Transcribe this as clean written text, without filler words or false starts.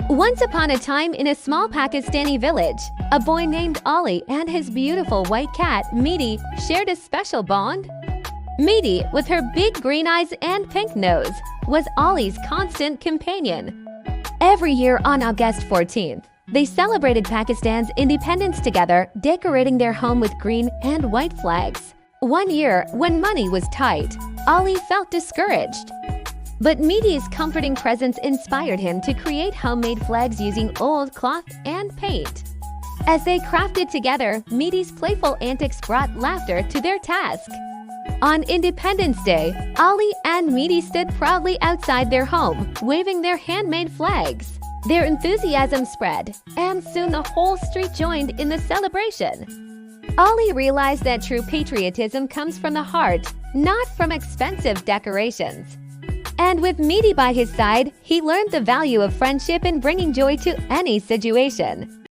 Once upon a time in a small Pakistani village, a boy named Ali and his beautiful white cat, Meaty, shared a special bond. Meaty, with her big green eyes and pink nose, was Ali's constant companion. Every year on August 14th, they celebrated Pakistan's independence together, decorating their home with green and white flags. One year, when money was tight, Ali felt discouraged. But Meaty's comforting presence inspired him to create homemade flags using old cloth and paint. As they crafted together, Meaty's playful antics brought laughter to their task. On Independence Day, Ali and Meaty stood proudly outside their home, waving their handmade flags. Their enthusiasm spread, and soon the whole street joined in the celebration. Ali realized that true patriotism comes from the heart, not from expensive decorations. And with Meaty by his side, he learned the value of friendship in bringing joy to any situation.